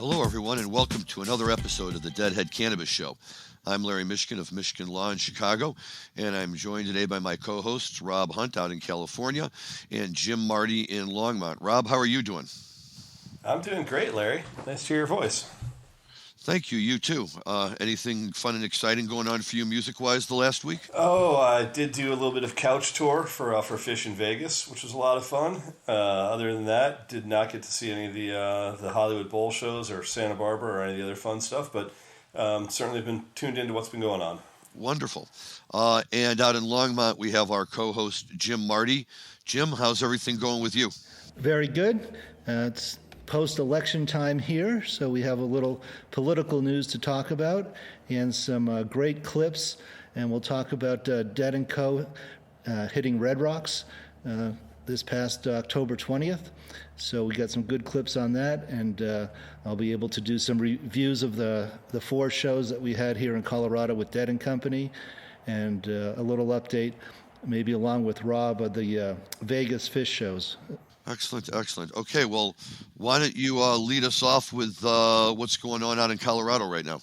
Hello, everyone, and welcome to another episode of the Deadhead Cannabis Show. I'm Larry Mishkin of Michigan Law in Chicago, and I'm joined today by my co-hosts, Rob Hunt out in California and Jim Marty in Longmont. Rob, how are you doing? I'm doing great, Larry. Nice to hear your voice. Thank you. You too. Anything fun and exciting going on for you music-wise the last week? Oh, I did do a little bit of couch tour for phish-in-vegas, which was a lot of fun. Other than that, did not get to see any of the Hollywood Bowl shows or Santa Barbara or any of the other fun stuff, but certainly been tuned into what's been going on. Wonderful. And out in Longmont, we have our co-host, Jim Marty. Jim, how's everything going with you? Very good. It's post-election time here, so we have a little political news to talk about and some great clips, and we'll talk about Dead & Co. Hitting Red Rocks this past October 20th. So we got some good clips on that, and I'll be able to do some reviews of the four shows that we had here in Colorado with Dead & Company, and a little update, maybe along with Rob, of the Vegas phish shows. Excellent. Okay, well, why don't you lead us off with what's going on out in Colorado right now?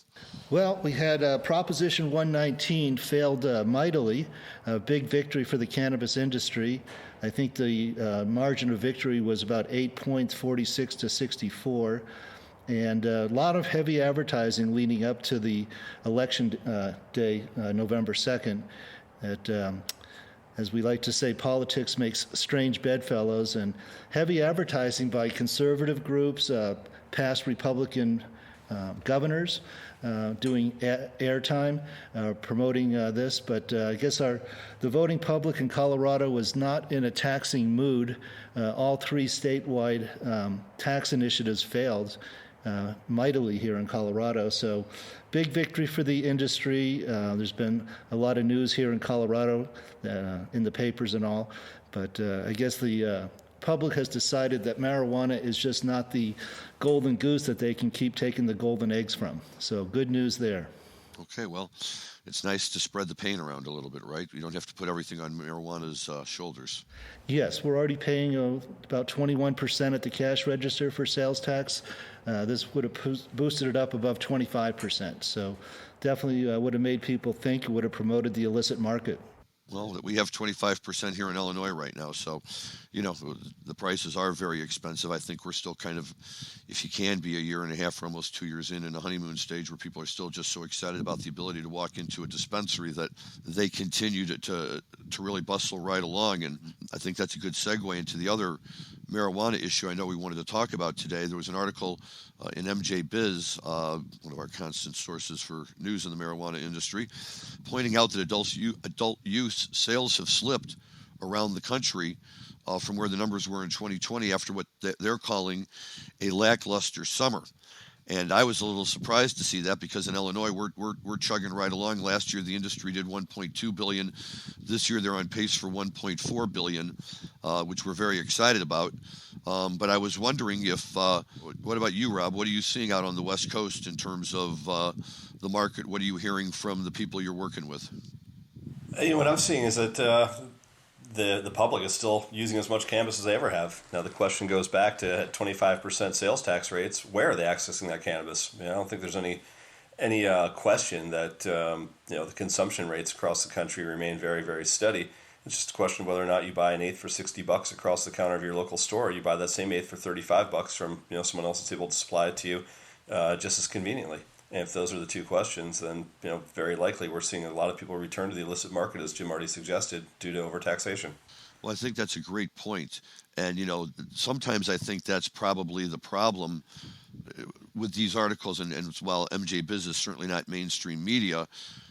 Well, we had Proposition 119 failed mightily, a big victory for the cannabis industry. I think the margin of victory was about 8 points, 46 to 64. And a lot of heavy advertising leading up to the election day, November 2nd. As we like to say, politics makes strange bedfellows, and heavy advertising by conservative groups, past Republican governors, doing airtime, promoting this. But I guess the voting public in Colorado was not in a taxing mood. All three statewide tax initiatives failed mightily here in Colorado. So big victory for the industry. There's been a lot of news here in Colorado in the papers and all. But I guess the public has decided that marijuana is just not the golden goose that they can keep taking the golden eggs from. So good news there. Okay, well, it's nice to spread the pain around a little bit, right? We don't have to put everything on marijuana's shoulders. Yes, we're already paying about 21% at the cash register for sales tax. This would have boosted it up above 25%. So definitely would have made people think, it would have promoted the illicit market. Well, we have 25% here in Illinois right now, so, the prices are very expensive. I think we're still kind of, if you can be, a year and a half or almost 2 years in a honeymoon stage where people are still just so excited about the ability to walk into a dispensary that they continue to really bustle right along. And I think that's a good segue into the other marijuana issue I know we wanted to talk about today. There was an article in MJ Biz, one of our constant sources for news in the marijuana industry, pointing out that adult use sales have slipped around the country from where the numbers were in 2020 after what they're calling a lackluster summer. And I was a little surprised to see that because in Illinois, we're chugging right along. Last year, the industry did $1.2 billion. This year, they're on pace for $1.4 billion, which we're very excited about. But I was wondering what about you, Rob? What are you seeing out on the West Coast in terms of the market? What are you hearing from the people you're working with? What I'm seeing is that the public is still using as much cannabis as they ever have. Now, the question goes back to 25% sales tax rates. Where are they accessing that cannabis? I don't think there's any question that the consumption rates across the country remain very, very steady. It's just a question of whether or not you buy an eighth for $60 across the counter of your local store, or you buy that same eighth for $35 from someone else that's able to supply it to you just as conveniently. And if those are the two questions, then very likely we're seeing a lot of people return to the illicit market, as Jim already suggested, due to overtaxation. Well, I think that's a great point. And, sometimes I think that's probably the problem with these articles. And while MJ Biz is certainly not mainstream media,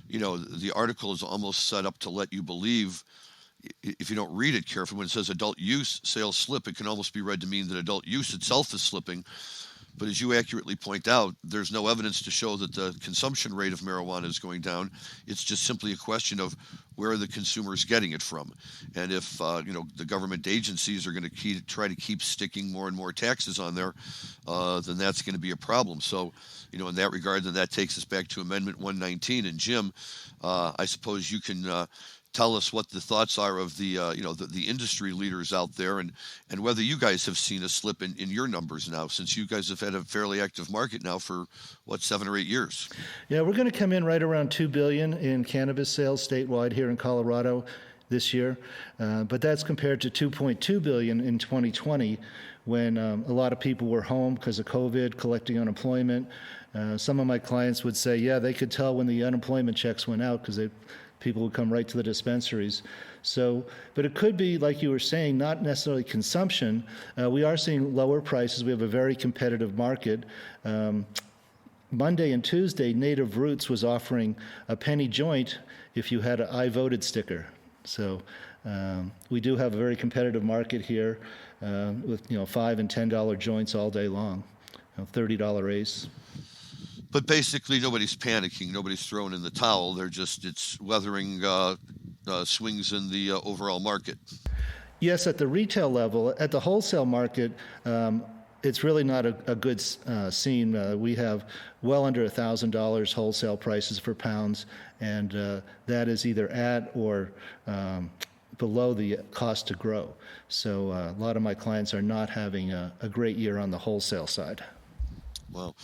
the article is almost set up to let you believe, if you don't read it carefully, when it says adult use sales slip, it can almost be read to mean that adult use itself is slipping. But as you accurately point out, there's no evidence to show that the consumption rate of marijuana is going down. It's just simply a question of where are the consumers getting it from. And if the government agencies are going to try to keep sticking more and more taxes on there, then that's going to be a problem. So, in that regard, then that takes us back to Amendment 119. And Jim, I suppose you can tell us what the thoughts are of the the industry leaders out there, and whether you guys have seen a slip in your numbers now, since you guys have had a fairly active market now for 7 or 8 years. Yeah, we're going to come in right around $2 billion in cannabis sales statewide here in Colorado this year, but that's compared to $2.2 billion in 2020, when a lot of people were home because of COVID, collecting unemployment. Some of my clients would say, yeah, they could tell when the unemployment checks went out because people would come right to the dispensaries. So, but it could be, like you were saying, not necessarily consumption. We are seeing lower prices. We have a very competitive market. Monday and Tuesday, Native Roots was offering a penny joint if you had an I voted sticker. So we do have a very competitive market here with $5 and $10 joints all day long, $30 ace. But basically, nobody's panicking. Nobody's throwing in the towel. It's weathering swings in the overall market. Yes, at the retail level. At the wholesale market, it's really not a good scene. We have well under $1,000 wholesale prices for pounds, and that is either at or below the cost to grow. So a lot of my clients are not having a great year on the wholesale side. Well,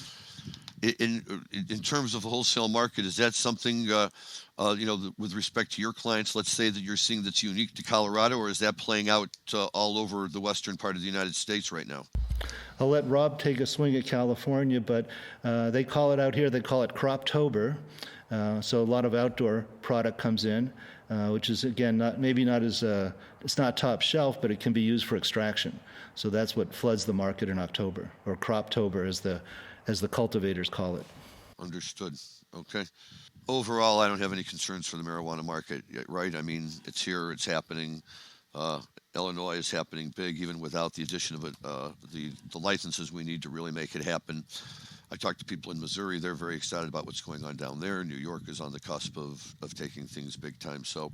in terms of the wholesale market, is that something, with respect to your clients, let's say that you're seeing that's unique to Colorado, or is that playing out all over the western part of the United States right now? I'll let Rob take a swing at California, but they call it out here, they call it Croptober. So a lot of outdoor product comes in, which is, again, it's not top shelf, but it can be used for extraction. So that's what floods the market in October, or Croptober as the cultivators call it. Understood. Okay. Overall, I don't have any concerns for the marijuana market, right? I mean, it's here, it's happening. Illinois is happening big, even without the addition of the licenses we need to really make it happen. I talked to people in Missouri. They're very excited about what's going on down there. New York is on the cusp of taking things big time. So,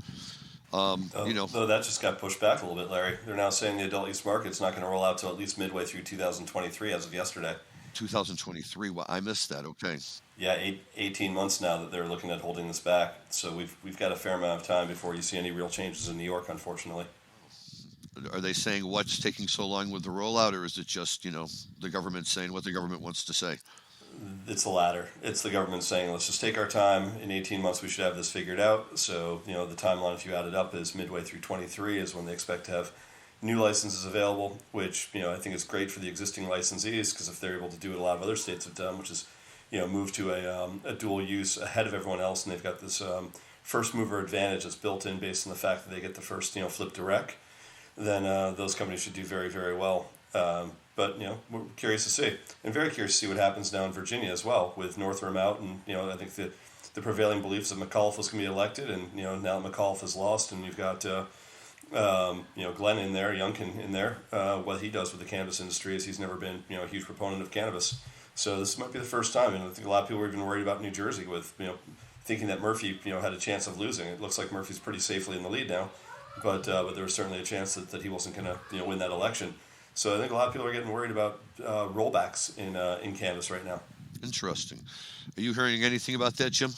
Though that just got pushed back a little bit, Larry. They're now saying the adult use market's not going to roll out till at least midway through 2023 as of yesterday. 2023. Well, I missed that. Okay. Yeah, 18 months now that they're looking at holding this back. So we've got a fair amount of time before you see any real changes in New York, unfortunately. Are they saying what's taking so long with the rollout, or is it just, the government saying what the government wants to say? It's the latter. It's the government saying, let's just take our time. In 18 months, we should have this figured out. So, the timeline, if you add it up, is midway through 23 is when they expect to have new licenses available, which, I think is great for the existing licensees, because if they're able to do what a lot of other states have done, which is, move to a dual use ahead of everyone else, and they've got this first mover advantage that's built in based on the fact that they get the first, flip to rec, then those companies should do very, very well. But, we're curious to see. And very curious to see what happens now in Virginia as well, with Northam out. And, I think the prevailing beliefs that McAuliffe was going to be elected. And, now that McAuliffe is lost, and you've got, Glenn in there, Youngkin in there, what he does with the cannabis industry is he's never been, a huge proponent of cannabis. So this might be the first time. And I think a lot of people were even worried about New Jersey with, thinking that Murphy, had a chance of losing. It looks like Murphy's pretty safely in the lead now. But there was certainly a chance that he wasn't going to win that election. So I think a lot of people are getting worried about rollbacks in cannabis right now. Interesting. Are you hearing anything about that, Jim?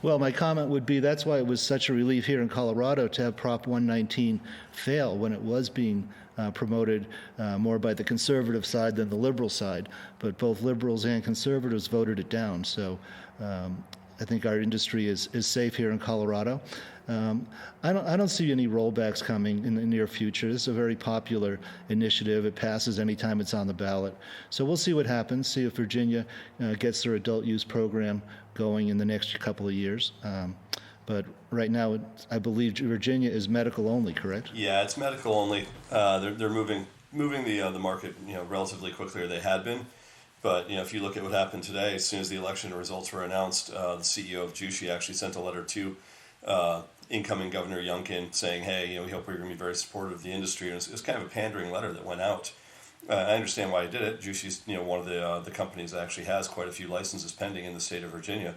Well, my comment would be that's why it was such a relief here in Colorado to have Prop 119 fail when it was being promoted more by the conservative side than the liberal side. But both liberals and conservatives voted it down. So I think our industry is safe here in Colorado. I don't see any rollbacks coming in the near future. This is a very popular initiative. It passes anytime it's on the ballot. So we'll see what happens, see if Virginia gets their adult use program going in the next couple of years. But right now, I believe Virginia is medical only, correct? Yeah, it's medical only. They're moving the market relatively quickly, or they had been. But if you look at what happened today, as soon as the election results were announced, the CEO of Jushi actually sent a letter to incoming Governor Youngkin saying, hey, we hope we're going to be very supportive of the industry. And it was kind of a pandering letter that went out. I understand why he did it. Jushi's one of the companies that actually has quite a few licenses pending in the state of Virginia.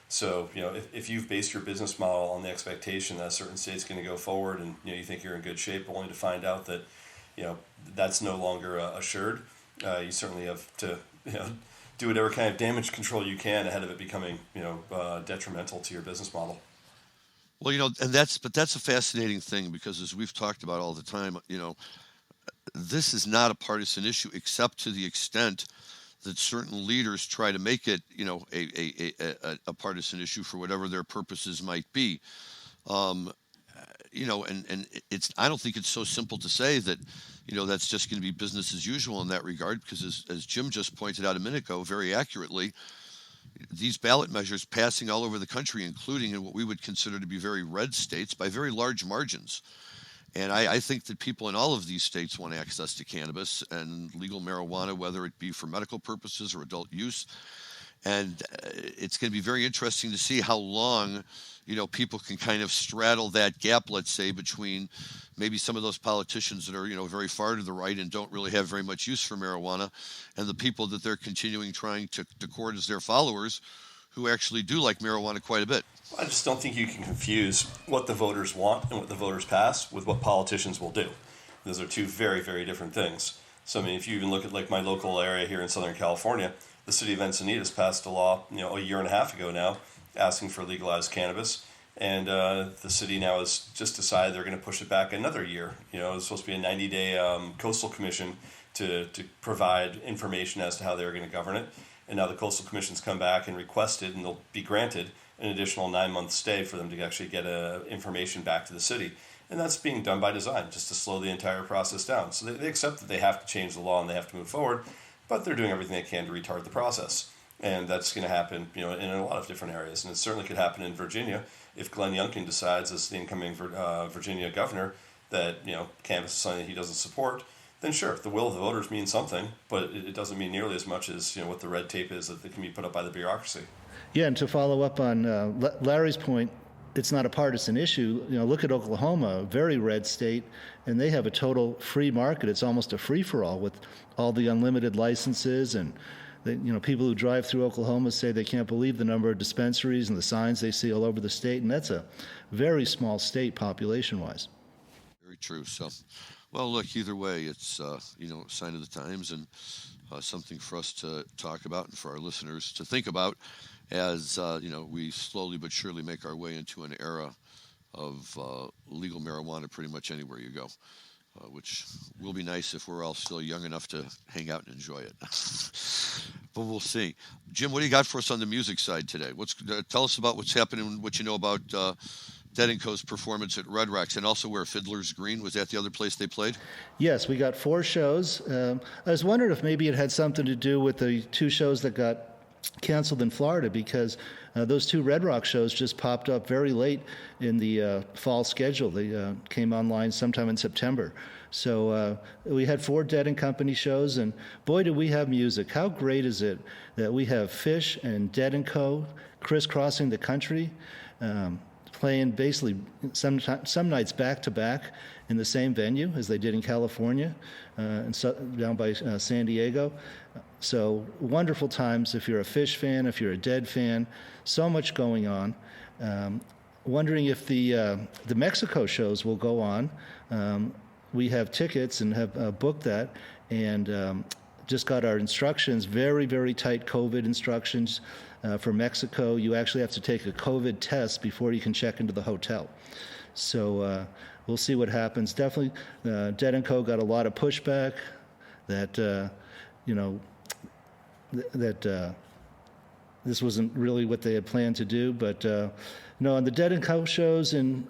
So if you've based your business model on the expectation that a certain state's going to go forward, and you think you're in good shape, only to find out that that's no longer assured, you certainly have to do whatever kind of damage control you can ahead of it becoming detrimental to your business model. Well, that's a fascinating thing because as we've talked about all the time, this is not a partisan issue except to the extent that certain leaders try to make it, a partisan issue for whatever their purposes might be. Um, and it's I don't think it's so simple to say that, that's just going to be business as usual in that regard because as Jim just pointed out a minute ago, very accurately, these ballot measures passing all over the country, including in what we would consider to be very red states by very large margins. And I think that people in all of these states want access to cannabis and legal marijuana, whether it be for medical purposes or adult use. And it's going to be very interesting to see how long, people can kind of straddle that gap, let's say, between maybe some of those politicians that are, very far to the right and don't really have very much use for marijuana, and the people that they're continuing trying to court as their followers who actually do like marijuana quite a bit. I just don't think you can confuse what the voters want and what the voters pass with what politicians will do. Those are two very, very different things. So, I mean, if you even look at like my local area here in Southern California, the city of Encinitas passed a law, a year and a half ago now, asking for legalized cannabis. And the city now has just decided they're going to push it back another year. It's supposed to be a 90-day coastal commission to provide information as to how they're going to govern it. And now the coastal commission's come back and requested, and they'll be granted an additional 9-month stay for them to actually get information back to the city. And that's being done by design, just to slow the entire process down. So they accept that they have to change the law and they have to move forward, but they're doing everything they can to retard the process. And that's going to happen, in a lot of different areas. And it certainly could happen in Virginia if Glenn Youngkin decides, as the incoming Virginia governor, that cannabis is something that he doesn't support. Then sure, the will of the voters means something, but it doesn't mean nearly as much as what the red tape is that can be put up by the bureaucracy. Yeah, and to follow up on Larry's point, it's not a partisan issue. Look at Oklahoma, a very red state, and they have a total free market. It's almost a free-for-all with all the unlimited licenses, and people who drive through Oklahoma say they can't believe the number of dispensaries and the signs they see all over the state, and that's a very small state population-wise. Very true. So, well, look, either way, it's a sign of the times and something for us to talk about and for our listeners to think about as we slowly but surely make our way into an era of legal marijuana pretty much anywhere you go, which will be nice if we're all still young enough to hang out and enjoy it. But we'll see. Jim, what do you got for us on the music side today? Tell us about what's happening, what you know about Dead & Co.'s performance at Red Rocks, and also where Fiddler's Green, was that the other place they played? Yes, we got 4 shows. I was wondering if maybe it had something to do with the 2 shows that got canceled in Florida, because those 2 Red Rock shows just popped up very late in the fall schedule. They came online sometime in September. So we had 4 Dead & Company shows, and boy, do we have music. How great is it that we have Phish and Dead & Co. crisscrossing the country, playing basically some nights back-to-back in the same venue as they did in California and down by San Diego. So wonderful times if you're a Phish fan, if you're a Dead fan, so much going on. Wondering if the Mexico shows will go on. We have tickets and have booked that, and just got our instructions, very, very tight COVID instructions for Mexico. You actually have to take a COVID test before you can check into the hotel. So we'll see what happens. Definitely, Dead & Co. got a lot of pushback that, that this wasn't really what they had planned to do. But, on the Dead & Co. shows in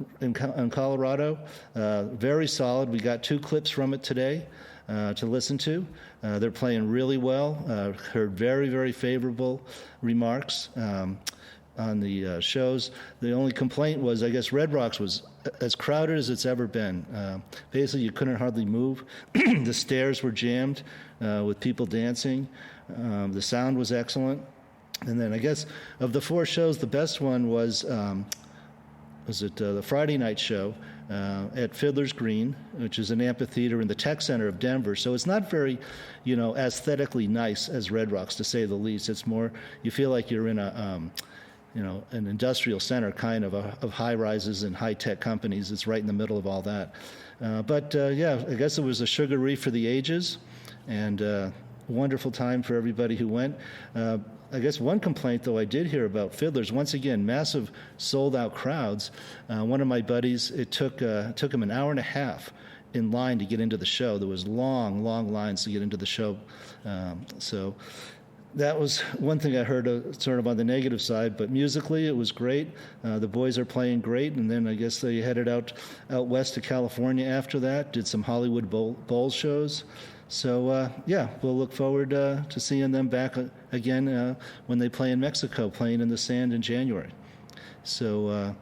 Colorado, very solid. We got 2 clips from it today to listen to. They're playing really well. Heard very, very favorable remarks on the shows. The only complaint was, I guess, Red Rocks was as crowded as it's ever been. Basically, you couldn't hardly move. The stairs were jammed with people dancing. The sound was excellent. And then I guess of the 4 shows, the best one was the Friday night show at Fiddler's Green, which is an amphitheater in the tech center of Denver. So it's not very, aesthetically nice as Red Rocks, to say the least. It's more, you feel like you're in an industrial center kind of high rises and high tech companies. It's right in the middle of all that. But I guess it was a sugar reef for the ages, and wonderful time for everybody who went. I guess one complaint, though, I did hear about fiddlers. Once again, massive sold-out crowds. One of my buddies, it took him an hour and a half in line to get into the show. There was long lines to get into the show. So that was one thing I heard sort of on the negative side. But musically, it was great. The boys are playing great. And then I guess they headed out west to California after that, did some Hollywood Bowl shows. So, we'll look forward to seeing them back again when they play in Mexico, playing in the sand in January. So,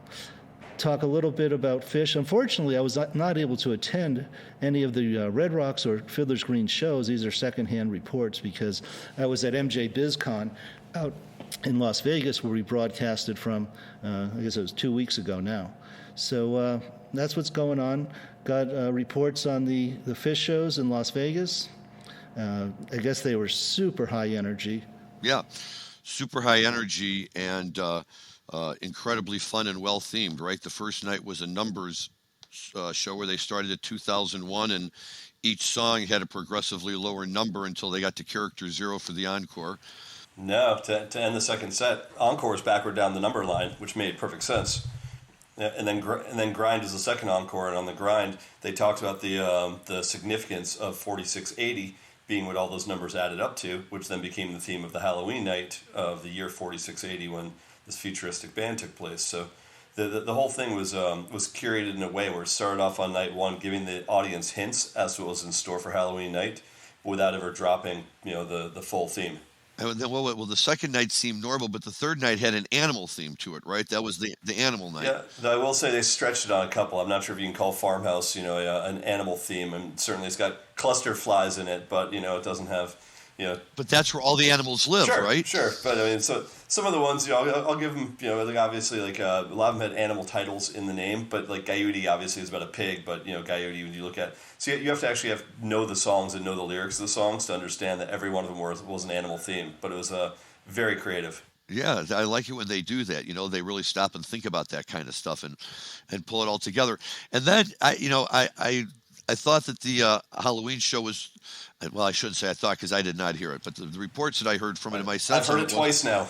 talk a little bit about Phish. Unfortunately, I was not able to attend any of the Red Rocks or Fiddler's Green shows. These are secondhand reports because I was at MJ BizCon out in Las Vegas where we broadcasted from, I guess it was 2 weeks ago now. So that's what's going on. Got reports on the Phish shows in Las Vegas. I guess they were super high energy. Yeah, super high energy and incredibly fun and well themed, right? The first night was a numbers show where they started at 2001 and each song had a progressively lower number until they got to character 0 for the encore. No, to end the second set, encore is backward down the number line, which made perfect sense. Yeah, and then grind is the second encore, and on the grind they talked about the significance of 4680 being what all those numbers added up to, which then became the theme of the Halloween night of the year 4680 when this futuristic band took place. So the whole thing was curated in a way where it started off on night one, giving the audience hints as to what was in store for Halloween night, but without ever dropping the full theme. And then, well, the second night seemed normal, but the third night had an animal theme to it, right? That was the animal night. Yeah, though I will say they stretched it on a couple. I'm not sure if you can call Farmhouse, an animal theme, and certainly it's got cluster flies in it, but it doesn't have, But that's where all the animals live, sure, right? Sure, but I mean, so some of the ones, I'll give them, like obviously, like a lot of them had animal titles in the name, but like Coyote obviously is about a pig, but Coyote, when you look at, so you have to actually know the songs and know the lyrics of the songs to understand that every one of them was an animal theme, but it was very creative. Yeah, I like it when they do that. They really stop and think about that kind of stuff and pull it all together. And then I thought that the Halloween show was, well, I shouldn't say I thought because I did not hear it, but the reports that I heard from it in my sense. I've heard it twice now.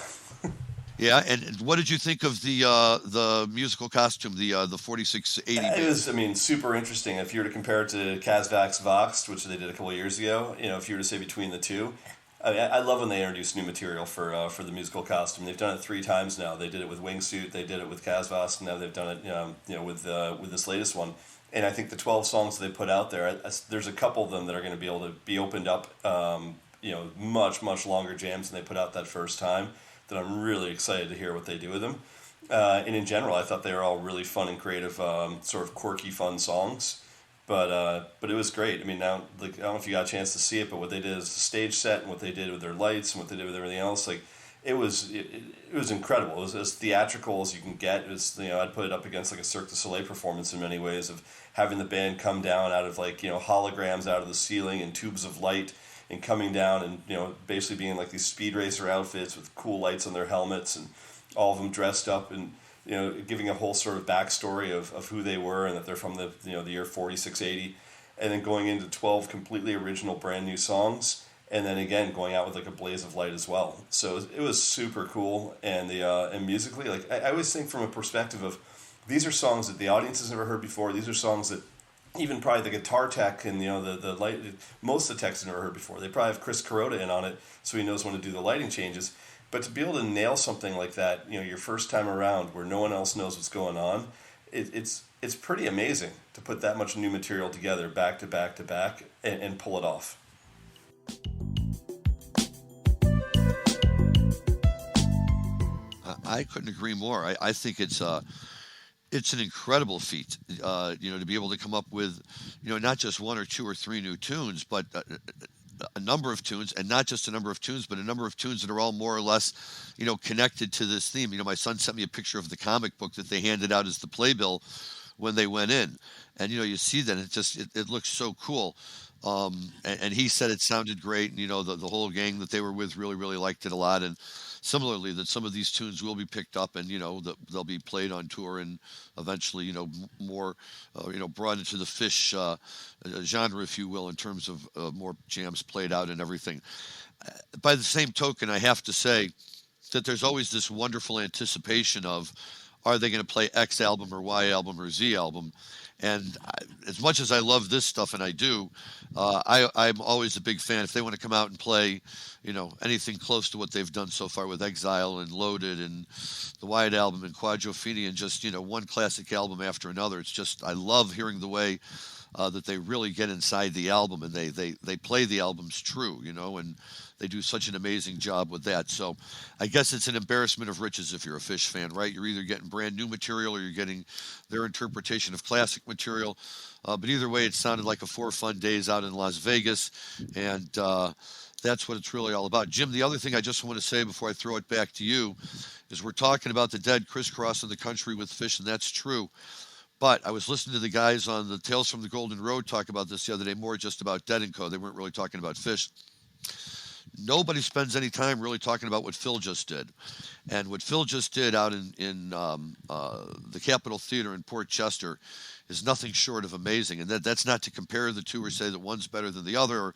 Yeah, and what did you think of the musical costume, the 4680? It was, super interesting. If you were to compare it to Kazvax Voxed, which they did a couple of years ago, if you were to say between the two, I love when they introduce new material for the musical costume. They've done it 3 times now. They did it with Wingsuit, they did it with Kazvax, and now they've done it, with this latest one. And I think the 12 songs they put out there, there's a couple of them that are going to be able to be opened up, much longer jams than they put out that first time, that I'm really excited to hear what they do with them. And in general, I thought they were all really fun and creative, sort of quirky, fun songs. But it was great. I mean, now, like, I don't know if you got a chance to see it, but what they did as a stage set and what they did with their lights and what they did with everything else, like, it was incredible. It was as theatrical as you can get. It was, I'd put it up against like a Cirque du Soleil performance in many ways, of having the band come down out of like, holograms out of the ceiling and tubes of light, and coming down and, basically being like these speed racer outfits with cool lights on their helmets, and all of them dressed up, and, giving a whole sort of backstory of who they were and that they're from the year 4680, and then going into 12 completely original brand new songs. And then again, going out with like a blaze of light as well. So it was super cool, and and musically, like I always think from a perspective of, these are songs that the audience has never heard before. These are songs that even probably the guitar tech and the light, most of the techs have never heard before. They probably have Chris Kuroda in on it, so he knows when to do the lighting changes. But to be able to nail something like that, your first time around where no one else knows what's going on, it's pretty amazing to put that much new material together back to back to back and pull it off. I couldn't agree more. I think it's an incredible feat, to be able to come up with, not just 1 or 2 or 3 new tunes, but a number of tunes, and not just a number of tunes, but a number of tunes that are all more or less, connected to this theme. My son sent me a picture of the comic book that they handed out as the playbill when they went in. And, you see that it looks so cool. And he said it sounded great. And, the whole gang that they were with really, really liked it a lot. And similarly, that some of these tunes will be picked up and, they'll be played on tour and eventually, more, brought into the Phish genre, if you will, in terms of more jams played out and everything. By the same token, I have to say that there's always this wonderful anticipation of, are they going to play X album or Y album or Z album? And as much as I love this stuff, and I do, I'm always a big fan. If they want to come out and play, anything close to what they've done so far with Exile and Loaded and the Wyatt album and Quadrophenia and just, one classic album after another, it's just, I love hearing the way that they really get inside the album and they play the albums true, and they do such an amazing job with that. So I guess it's an embarrassment of riches if you're a Phish fan, right? You're either getting brand new material or you're getting their interpretation of classic material. But either way, it sounded like 4 fun days out in Las Vegas. And that's what it's really all about. Jim, the other thing I just want to say before I throw it back to you is we're talking about the Dead crisscrossing the country with Phish, and that's true. But I was listening to the guys on the Tales from the Golden Road talk about this the other day, more just about Dead & Co. They weren't really talking about Phish. Nobody spends any time really talking about what Phil just did. And what Phil just did out in the Capitol Theater in Port Chester is nothing short of amazing. And that's not to compare the two or say that one's better than the other or,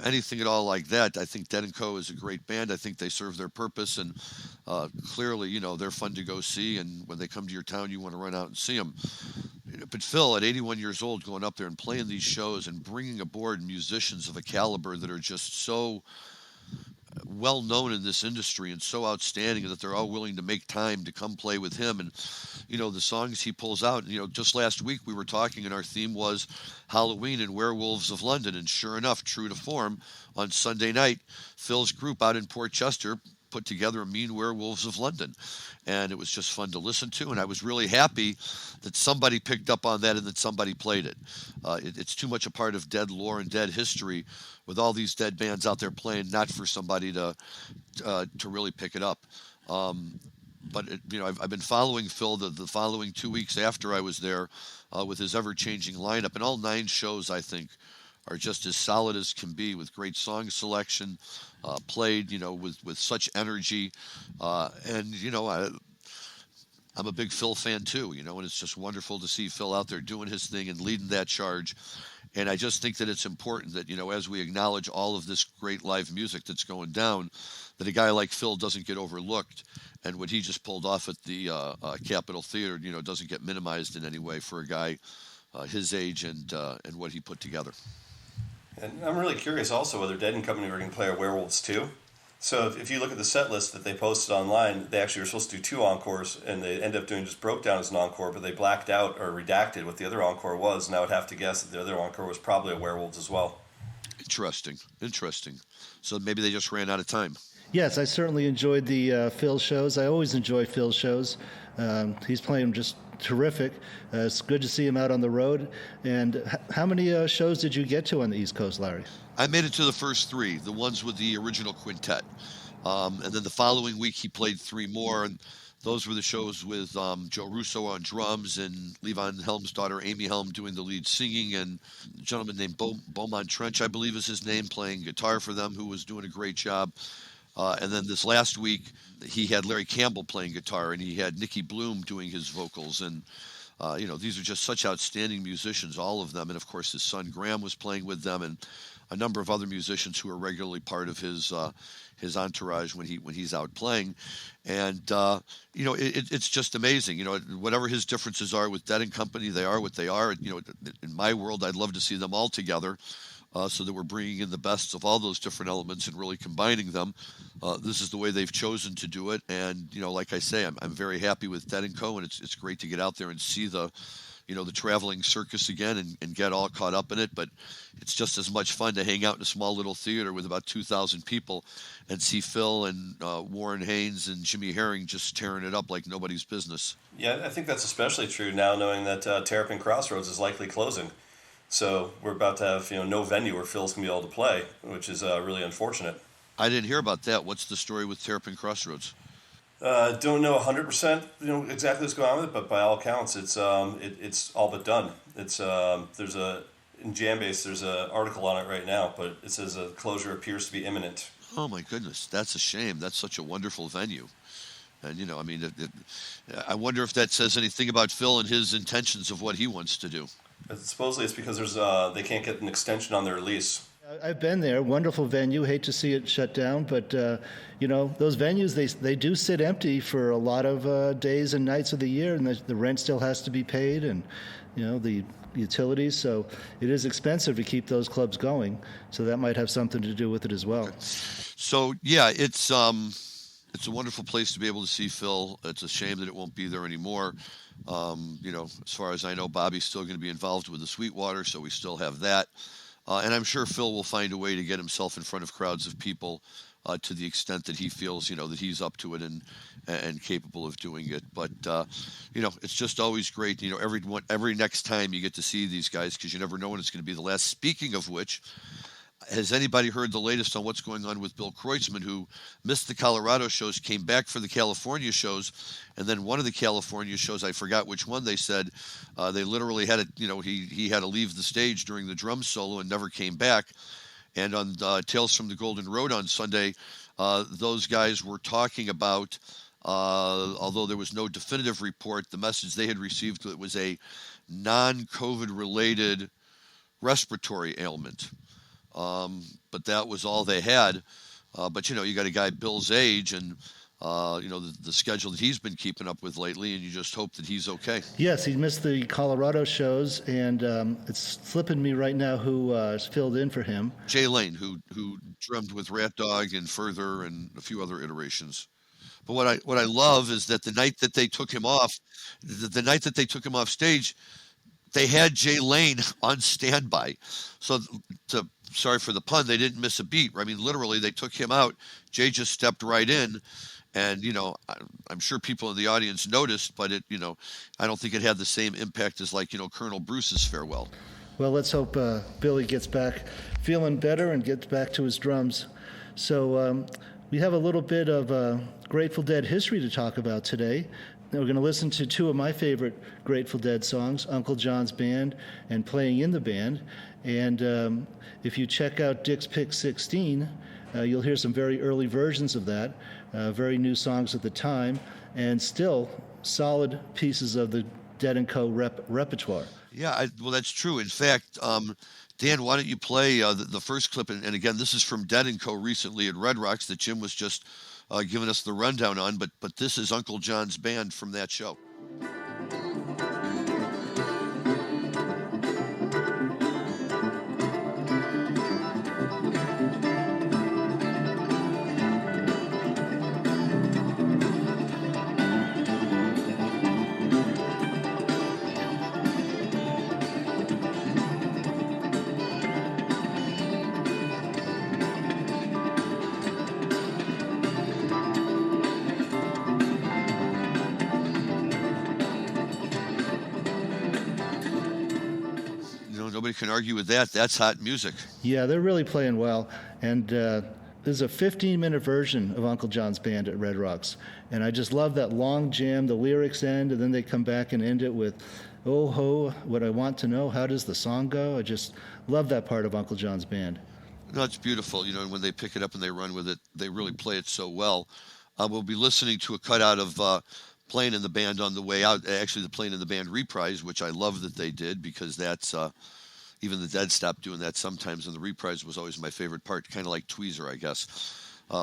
anything at all like that. I think Dead & Co. is a great band. I think they serve their purpose. And clearly, they're fun to go see. And when they come to your town, you want to run out and see them. But Phil, at 81 years old, going up there and playing these shows and bringing aboard musicians of a caliber that are just so well known in this industry and so outstanding that they're all willing to make time to come play with him. And, the songs he pulls out, just last week we were talking and our theme was Halloween and Werewolves of London. And sure enough, true to form, on Sunday night, Phil's group out in Port Chester put together a Mean Werewolves of London. And it was just fun to listen to. And I was really happy that somebody picked up on that and that somebody played it. It's too much a part of Dead lore and Dead history with all these Dead bands out there playing, not for somebody to really pick it up. But I've been following Phil the following 2 weeks after I was there with his ever-changing lineup. And all 9 shows, I think, are just as solid as can be with great song selection, played, with such energy. And, I'm a big Phil fan too, and it's just wonderful to see Phil out there doing his thing and leading that charge. And I just think that it's important that, as we acknowledge all of this great live music that's going down, that a guy like Phil doesn't get overlooked. And what he just pulled off at the Capitol Theater, doesn't get minimized in any way for a guy his age and what he put together. And I'm really curious also whether Dead & Company are going to play a Werewolves too. So if you look at the set list that they posted online, they actually were supposed to do 2 encores, and they ended up doing just broke down as an encore, but they blacked out or redacted what the other encore was, and I would have to guess that the other encore was probably a Werewolves as well. Interesting. So maybe they just ran out of time. Yes, I certainly enjoyed the Phil shows. I always enjoy Phil shows. He's playing just terrific. It's good to see him out on the road. And how many shows did you get to on the East Coast, Larry? I made it to the first 3, the ones with the original quintet. And then the following week he played 3 more. And those were the shows with Joe Russo on drums and Levon Helm's daughter, Amy Helm, doing the lead singing. And a gentleman named Beaumont Trench, I believe is his name, playing guitar for them, who was doing a great job. And then this last week, he had Larry Campbell playing guitar, and he had Nicky Bloom doing his vocals. And, these are just such outstanding musicians, all of them. And, of course, his son Graham was playing with them, and a number of other musicians who are regularly part of his entourage when he's out playing. And, it's just amazing. Whatever his differences are with Dead & Company, they are what they are. In my world, I'd love to see them all together. So that we're bringing in the best of all those different elements and really combining them. This is the way they've chosen to do it. And, like I say, I'm very happy with Dead & Co. And it's great to get out there and see the traveling circus again and get all caught up in it. But it's just as much fun to hang out in a small little theater with about 2,000 people and see Phil and Warren Haynes and Jimmy Herring just tearing it up like nobody's business. Yeah, I think that's especially true now knowing that Terrapin-Crossroads is likely closing. So we're about to have no venue where Phil's going to be able to play, which is really unfortunate. I didn't hear about that. What's the story with Terrapin-Crossroads? Don't know 100%, exactly what's going on with it, but by all accounts, it's all but done. There's in Jambase, there's an article on it right now, but it says a closure appears to be imminent. Oh my goodness, that's a shame. That's such a wonderful venue. And, I mean, I wonder if that says anything about Phil and his intentions of what he wants to do. Supposedly it's because they can't get an extension on their lease. I've been there. Wonderful venue. Hate to see it shut down, but those venues they do sit empty for a lot of days and nights of the year, and the rent still has to be paid, and the utilities. So it is expensive to keep those clubs going. So that might have something to do with it as well. Okay. So yeah, it's a wonderful place to be able to see Phil. It's a shame that it won't be there anymore. As far as I know, Bobby's still going to be involved with the Sweetwater, so we still have that. And I'm sure Phil will find a way to get himself in front of crowds of people to the extent that he feels, that he's up to it and capable of doing it. But, it's just always great, every next time you get to see these guys, because you never know when it's going to be the last. Speaking of which, has anybody heard the latest on what's going on with Bill Kreutzmann, who missed the Colorado shows, came back for the California shows, and then one of the California shows, I forgot which one, they said they literally had he had to leave the stage during the drum solo and never came back. And on Tales from the Golden Road on Sunday, those guys were talking about, although there was no definitive report, the message they had received it was a non-COVID related respiratory ailment. But that was all they had. But you got a guy Bill's age and the schedule that he's been keeping up with lately, and you just hope that he's okay. Yes, he missed the Colorado shows, and it's slipping me right now who filled in for him. Jay Lane, who drummed with Rat Dog and Further and a few other iterations. But what I love is that the night that they took him off stage, they had Jay Lane on standby. So sorry for the pun, they didn't miss a beat. I mean, literally, they took him out. Jay just stepped right in. And, I'm sure people in the audience noticed, but I don't think it had the same impact as Colonel Bruce's farewell. Well, let's hope Billy gets back feeling better and gets back to his drums. So we have a little bit of Grateful Dead history to talk about today. We're going to listen to two of my favorite Grateful Dead songs, Uncle John's Band and Playing in the Band. And if you check out Dick's Pick 16, you'll hear some very early versions of that, very new songs at the time, and still solid pieces of the Dead & Co. repertoire. Yeah, well, that's true. In fact, Dan, why don't you play the first clip? And again, this is from Dead & Co. recently at Red Rocks that Jim was just giving us the rundown on, but this is Uncle John's Band from that show. Nobody can argue with that. That's hot music. Yeah, they're really playing well. And there's a 15-minute version of Uncle John's Band at Red Rocks. And I just love that long jam. The lyrics end, and then they come back and end it with, "Oh ho, what I want to know, how does the song go?" I just love that part of Uncle John's Band. No, it's beautiful. And when they pick it up and they run with it, they really play it so well. We'll be listening to a cutout of Playing in the Band on the way out. Actually, the Playing in the Band reprise, which I love that they did, because that's even the Dead stopped doing that sometimes, and the reprise was always my favorite part, kind of like Tweezer, I guess,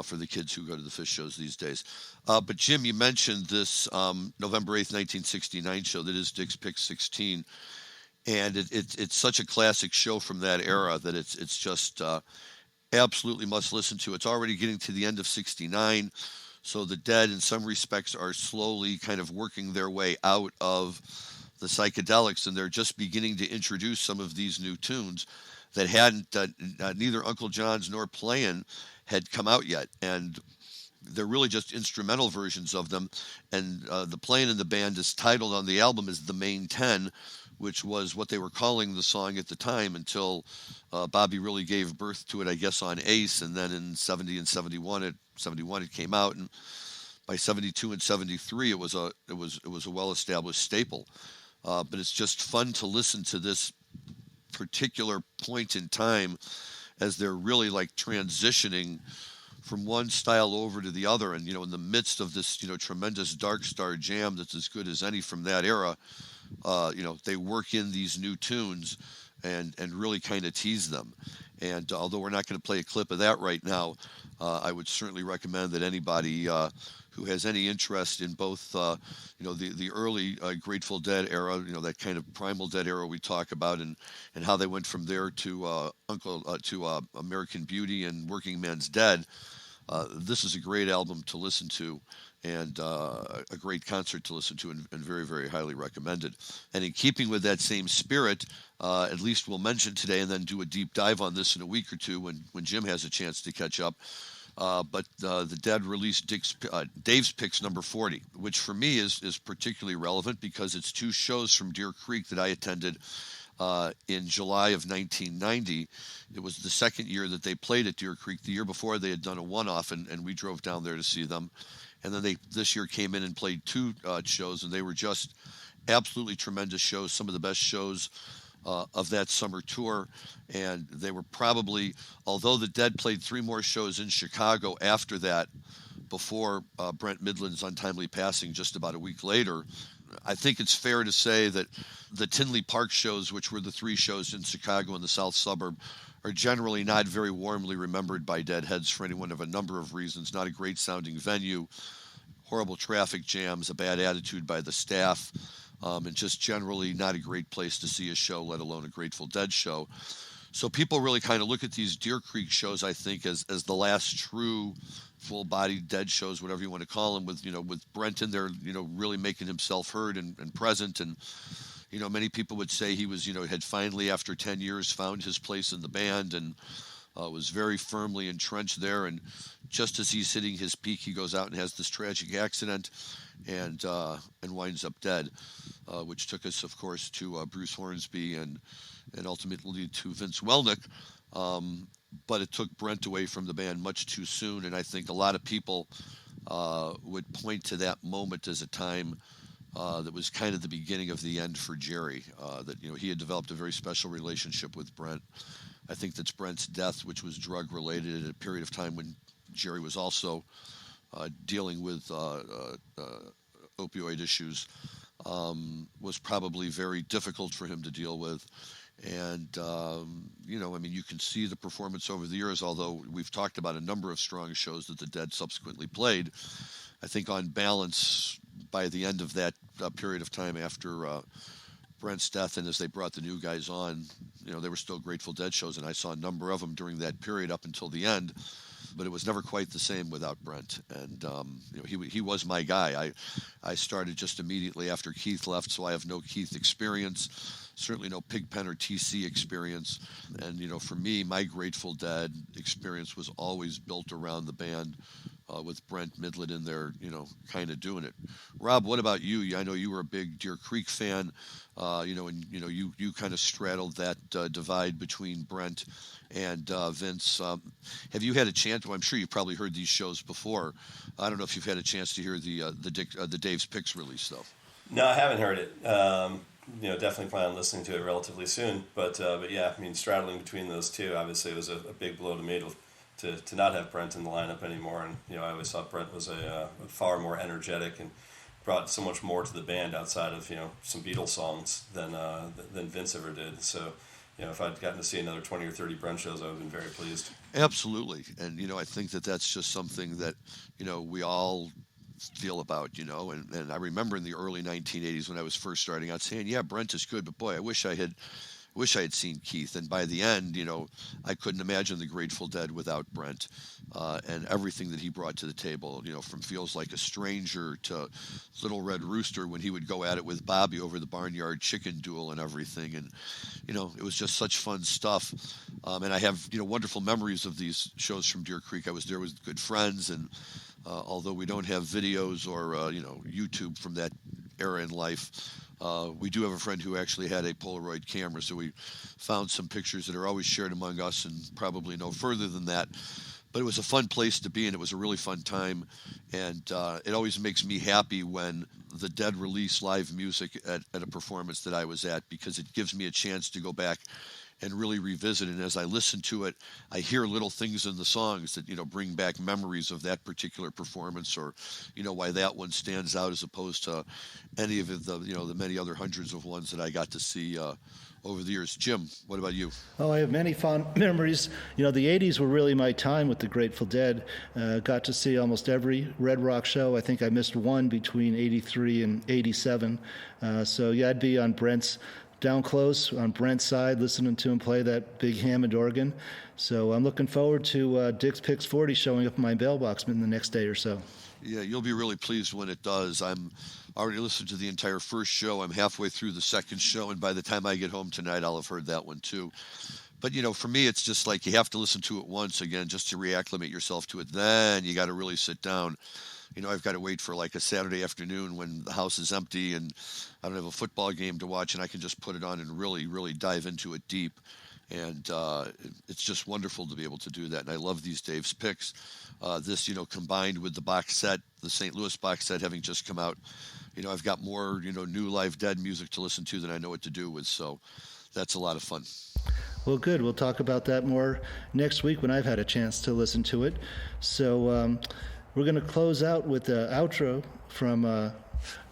for the kids who go to the Phish shows these days. But Jim, you mentioned this November 8th, 1969 show that is Dick's Pick 16, and it's such a classic show from that era that it's just absolutely must listen to. It's already getting to the end of 69, so the Dead in some respects are slowly kind of working their way out of the psychedelics, and they're just beginning to introduce some of these new tunes that hadn't neither Uncle John's nor Playin' had come out yet, and they're really just instrumental versions of them. And the Playin' in the Band is titled on the album as The Main 10, which was what they were calling the song at the time until Bobby really gave birth to it, I guess, on Ace, and then in 70 and 71 it came out, and by 72 and 73, it was a well-established staple. But it's just fun to listen to this particular point in time as they're really like transitioning from one style over to the other. And, in the midst of this, tremendous Dark Star jam that's as good as any from that era, they work in these new tunes and really kind of tease them. And although we're not going to play a clip of that right now, I would certainly recommend that anybody who has any interest in both, the early Grateful Dead era, that kind of Primal Dead era we talk about, and how they went from there to American Beauty and Working Man's Dead. This is a great album to listen to, and a great concert to listen to, and very, very highly recommended. And in keeping with that same spirit, at least we'll mention today and then do a deep dive on this in a week or two when Jim has a chance to catch up. But the Dead released Dave's Picks number 40, which for me is particularly relevant because it's two shows from Deer Creek that I attended in July of 1990. It was the second year that they played at Deer Creek. The year before, they had done a one-off, and we drove down there to see them. And then they this year came in and played two shows, and they were just absolutely tremendous shows, some of the best shows of that summer tour. And they were probably, although the Dead played three more shows in Chicago after that, before Brent Midland's untimely passing just about a week later, I think it's fair to say that the Tinley Park shows, which were the three shows in Chicago and the South Suburb, are generally not very warmly remembered by Deadheads for any one of a number of reasons. Not a great sounding venue, horrible traffic jams, a bad attitude by the staff, and just generally not a great place to see a show, let alone a Grateful Dead show. So people really kind of look at these Deer Creek shows, I think, as the last true full-bodied Dead shows, whatever you want to call them, with Brent in there, really making himself heard and present. And, many people would say he was, had finally, after 10 years, found his place in the band and was very firmly entrenched there. And just as he's hitting his peak, he goes out and has this tragic accident and winds up dead, which took us, of course, to Bruce Hornsby and ultimately to Vince Welnick. But it took Brent away from the band much too soon, and I think a lot of people would point to that moment as a time that was kind of the beginning of the end for Jerry, that he had developed a very special relationship with Brent. I think that's Brent's death, which was drug-related at a period of time when Jerry was also dealing with opioid issues, was probably very difficult for him to deal with. And, you can see the performance over the years, although we've talked about a number of strong shows that the Dead subsequently played. I think on balance, by the end of that period of time after Brent's death and as they brought the new guys on, they were still Grateful Dead shows, and I saw a number of them during that period up until the end. But it was never quite the same without Brent. And, he was my guy. I started just immediately after Keith left, so I have no Keith experience, certainly no Pigpen or TC experience. And, for me, my Grateful Dead experience was always built around the band with Brent Midland in there, kind of doing it. Rob, what about you? I know you were a big Deer Creek fan, you kind of straddled that divide between Brent and Vince. Have you had a chance? Well, I'm sure you've probably heard these shows before. I don't know if you've had a chance to hear the Dave's Picks release, though. No, I haven't heard it. Definitely plan on listening to it relatively soon. But yeah, straddling between those two, obviously, it was a big blow to me to not have Brent in the lineup anymore. And I always thought Brent was a far more energetic and brought so much more to the band outside of some Beatles songs than Vince ever did. So. If I'd gotten to see another 20 or 30 Brent shows, I would have been very pleased. Absolutely. And, I think that's just something that, we all feel about, and I remember in the early 1980s when I was first starting out saying, yeah, Brent is good, but boy, I wish I had seen Keith. And by the end, I couldn't imagine the Grateful Dead without Brent and everything that he brought to the table, from Feels Like a Stranger to Little Red Rooster when he would go at it with Bobby over the barnyard chicken duel and everything. And, it was just such fun stuff. And I have, wonderful memories of these shows from Deer Creek. I was there with good friends, and although we don't have videos or, YouTube from that era in life, we do have a friend who actually had a Polaroid camera, so we found some pictures that are always shared among us and probably no further than that. But it was a fun place to be, and it was a really fun time. And it always makes me happy when the Dead release live music at a performance that I was at, because it gives me a chance to go back and really revisit it. And as I listen to it, I hear little things in the songs that, bring back memories of that particular performance, or, why that one stands out as opposed to any of the many other hundreds of ones that I got to see over the years. Jim, what about you? Oh, I have many fond memories. The 80s were really my time with the Grateful Dead. Got to see almost every Red Rock show. I think I missed one between 83 and 87. So yeah, I'd be on down close on Brent's side, listening to him play that big Hammond organ. So I'm looking forward to Dick's Picks 40 showing up in my mailbox in the next day or so. Yeah, you'll be really pleased when it does. I'm already listened to the entire first show. I'm halfway through the second show, and by the time I get home tonight, I'll have heard that one too. But, for me, it's just like you have to listen to it once again just to reacclimate yourself to it. Then you got to really sit down. I've got to wait for like a Saturday afternoon when the house is empty and I don't have a football game to watch, and I can just put it on and really, really dive into it deep. And it's just wonderful to be able to do that. And I love these Dave's Picks. This, combined with the box set, the St. Louis box set having just come out, I've got more, new live Dead music to listen to than I know what to do with. So that's a lot of fun. Well, good. We'll talk about that more next week when I've had a chance to listen to it. So we're going to close out with the outro from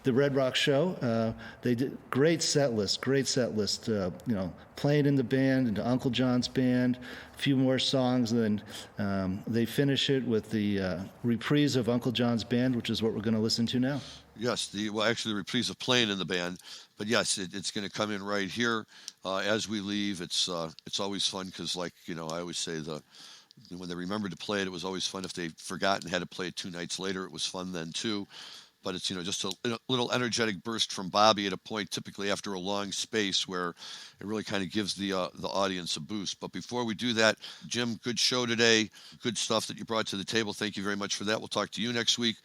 the Red Rock show. They did great set list. Playing in the band, into Uncle John's band, a few more songs, and then they finish it with the reprise of Uncle John's band, which is what we're going to listen to now. Yes, the reprise of Playing in the Band, but yes, it's going to come in right here as we leave. It's always fun because, I always say when they remembered to play it, it was always fun. If they forgot and had to play it 2 nights later, it was fun then too. But it's, just a little energetic burst from Bobby at a point, typically after a long space, where it really kind of gives the audience a boost. But before we do that, Jim, good show today. Good stuff that you brought to the table. Thank you very much for that. We'll talk to you next week.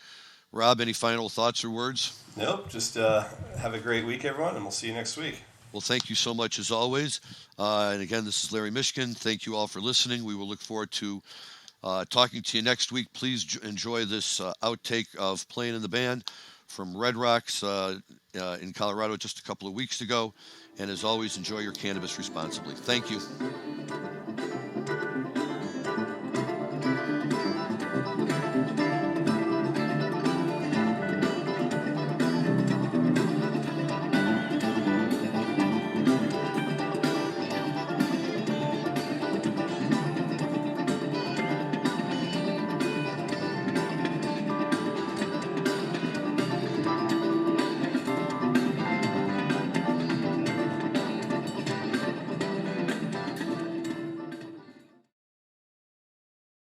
Rob, any final thoughts or words? Nope. Just have a great week, everyone, and we'll see you next week. Well, thank you so much as always. And again, this is Larry Mishkin. Thank you all for listening. We will look forward to talking to you next week. Please enjoy this outtake of Playing in the Band from Red Rocks in Colorado just a couple of weeks ago. And as always, enjoy your cannabis responsibly. Thank you.